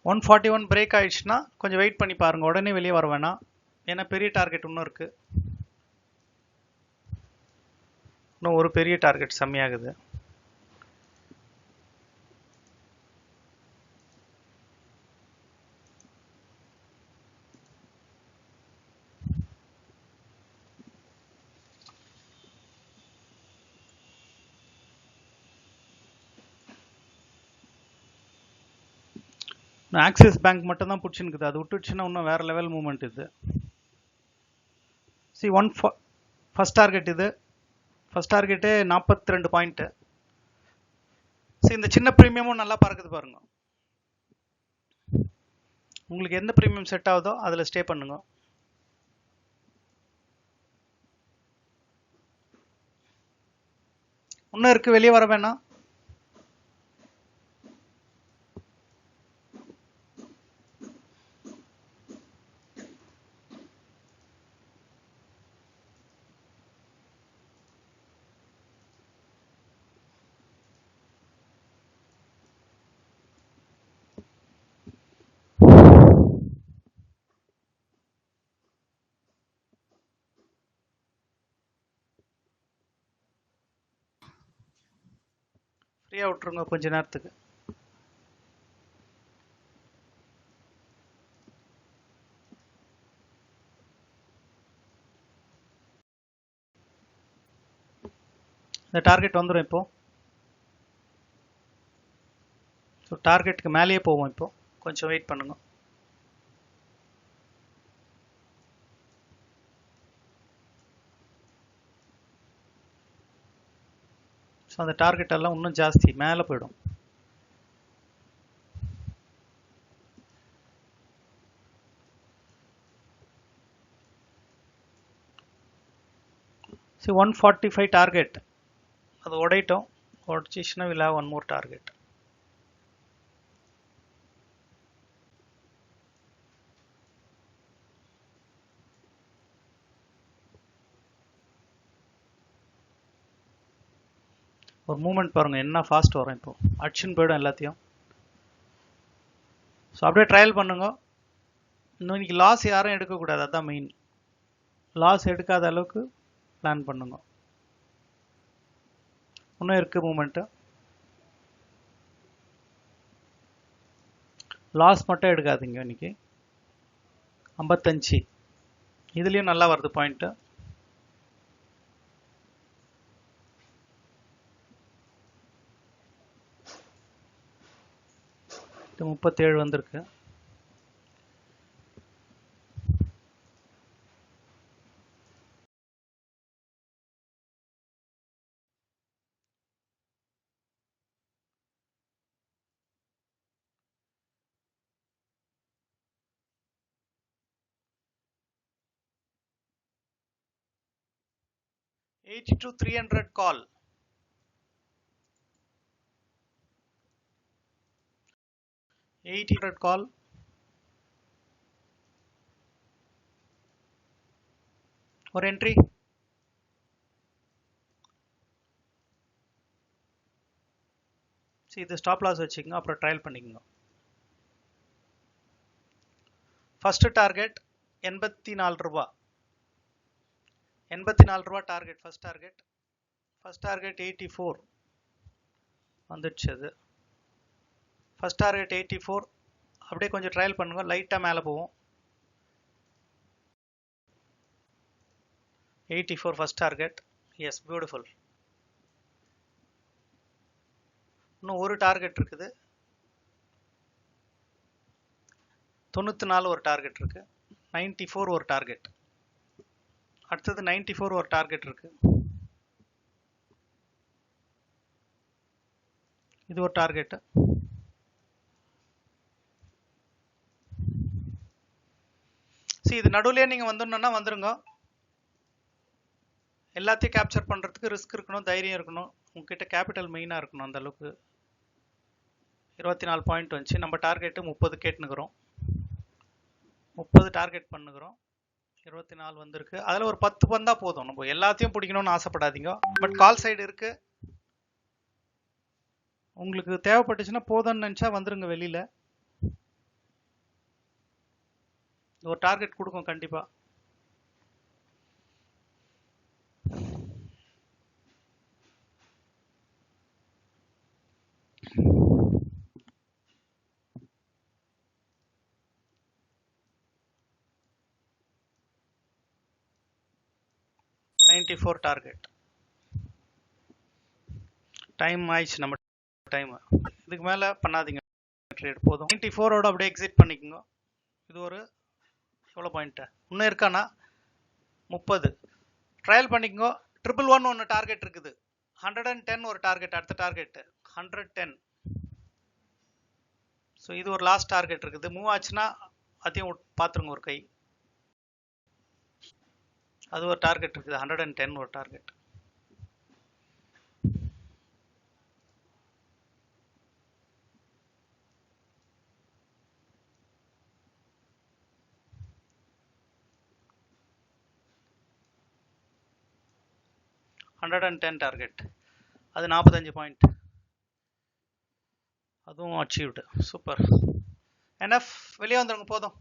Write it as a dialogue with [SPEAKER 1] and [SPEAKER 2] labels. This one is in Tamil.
[SPEAKER 1] 141 பிரேக் ஆயிடுச்சுன்னா கொஞ்சம் வெயிட் பண்ணி பாருங்க, உடனே வெளியே வர வேணாம். ஏன்னா பெரிய டார்கெட் இன்னும் இருக்கு, இன்னும் ஒரு பெரிய டார்கெட் செம்மையாகுது. ஆக்சிஸ் பேங்க் மட்டும் தான் பிடிச்சிருக்குது, அது விட்டுச்சுன்னா இன்னும் வேற லெவல் மூவ்மெண்ட் இது. சி ஃபர்ஸ்ட் டார்கெட் இது, ஃபர்ஸ்ட் டார்கெட்டு 42 பாயிண்ட். ஸோ இந்த சின்ன ப்ரீமியமும் நல்லா பறக்குது பாருங்க. உங்களுக்கு எந்த ப்ரீமியம் செட் ஆகுதோ அதில் ஸ்டே பண்ணுங்க. இன்னும் இருக்கு, வெளியே வர வேணாம். ஃப்ரீயா விட்டுருங்க கொஞ்ச நேரத்துக்கு. இந்த டார்கெட் வந்துடும் இப்போ. ஸோ டார்கெட்டுக்கு மேலேயே போவோம் இப்போ, கொஞ்சம் வெயிட் பண்ணுங்க. ஸோ அந்த டார்கெட் எல்லாம் இன்னும் ஜாஸ்தி மேலே போயிடும். ஸோ 145 டார்கெட், அது உடையிட்டோம். உடச்சிச்சுன்னா will have one more target. ஒரு மூமெண்ட் பாருங்க என்ன ஃபாஸ்ட் வரும், இப்போ அடிச்சுன்னு போயிடும் எல்லாத்தையும். ஸோ அப்படியே ட்ரையல் பண்ணுங்க. இன்னைக்கு லாஸ் யாரும் எடுக்கக்கூடாது, அதுதான் மெயின். லாஸ் எடுக்காத அளவுக்கு பிளான் பண்ணுங்க. இன்னும் இருக்கு மூமெண்ட்டு, லாஸ் மட்டும் எடுக்காதீங்க. இன்னைக்கு 55 இதுலயும் நல்லா வருது பாயிண்ட். இது 37 வந்திருக்கு. $80 to $300 கால். $80 கால். ஒரு என்ட்ரி. சரி, இது ஸ்டாப் லாஸ் வச்சுக்கோங்க, அப்புறம் ட்ரையல் பண்ணிக்கோங்க. ஃபர்ஸ்ட் டார்கெட் 84 ரூபா. 84 ரூபா target, first target. First target 84 வந்துடுச்சு. அது ஃபர்ஸ்ட் டார்கெட் 84. அப்படியே கொஞ்சம் ட்ரையல் பண்ணுங்க, லைட்டாக மேலே போவோம். 84 ஃபர்ஸ்ட் டார்கெட். S, beautiful. இன்னும் ஒரு டார்கெட் இருக்குது. 94 ஒரு டார்கெட் இருக்கு. 94 ஒரு டார்கெட். அடுத்தது 94 ஒரு டார்கெட் இருக்கு. இது ஒரு டார்கெட். சரி, இது நடுவுலயே நீங்க வந்துடணும்னா வந்துருங்க. எல்லாத்தையும் கேப்சர் பண்றதுக்கு ரிஸ்க் இருக்கணும், தைரியம் இருக்கணும், உங்ககிட்ட கேபிட்டல் மெயினா இருக்கணும். அந்த அளவுக்கு 24 பாயிண்ட் வந்துச்சு. நம்ம டார்கெட் 30 கேட்டுனுக்குறோம், 30 டார்கெட் பண்ணுகிறோம். 24 வந்திருக்கு. அதுல ஒரு 10 வந்தா போதும். நம்ம எல்லாத்தையும் பிடிக்கணும்னு ஆசைப்படாதீங்க. பட் கால் சைடு இருக்கு, உங்களுக்கு தேவைப்பட்டுச்சுன்னா போதும்னு நினைச்சா வந்துருங்க வெளியில. ஒரு டார்கெட் கொடுக்கும் கண்டிப்பா. $94 டார்கெட். டைம் ஆயிடுச்சு நம்ம டைம். இதுக்கு மேல பண்ணாதீங்க ட்ரேட், போதும். 94ஓட அப்படியே எக்ஸிட் பண்ணிக்கோங்க. இது ஒரு எவ்வளோ பாயிண்ட் இன்னும் இருக்கானா 30 ட்ரையல் பண்ணிக்கோங்க. 111 ஒன்று டார்கெட் இருக்குது, 110 ஒரு டார்கெட், அடுத்த டார்கெட் 110. ஸோ இது ஒரு லாஸ்ட் டார்கெட் இருக்குது. மூவ் ஆச்சுன்னா அதையும் பார்த்துருங்க ஒரு கை. அது ஒரு டார்கெட் இருக்குது, 110 ஒரு டார்கெட். $110 டார்கெட், அது 45 பாயிண்ட், அதுவும் அச்சீவ்டு. சூப்பர். என்எஃப் வெளியே வந்துருங்க, போதும்.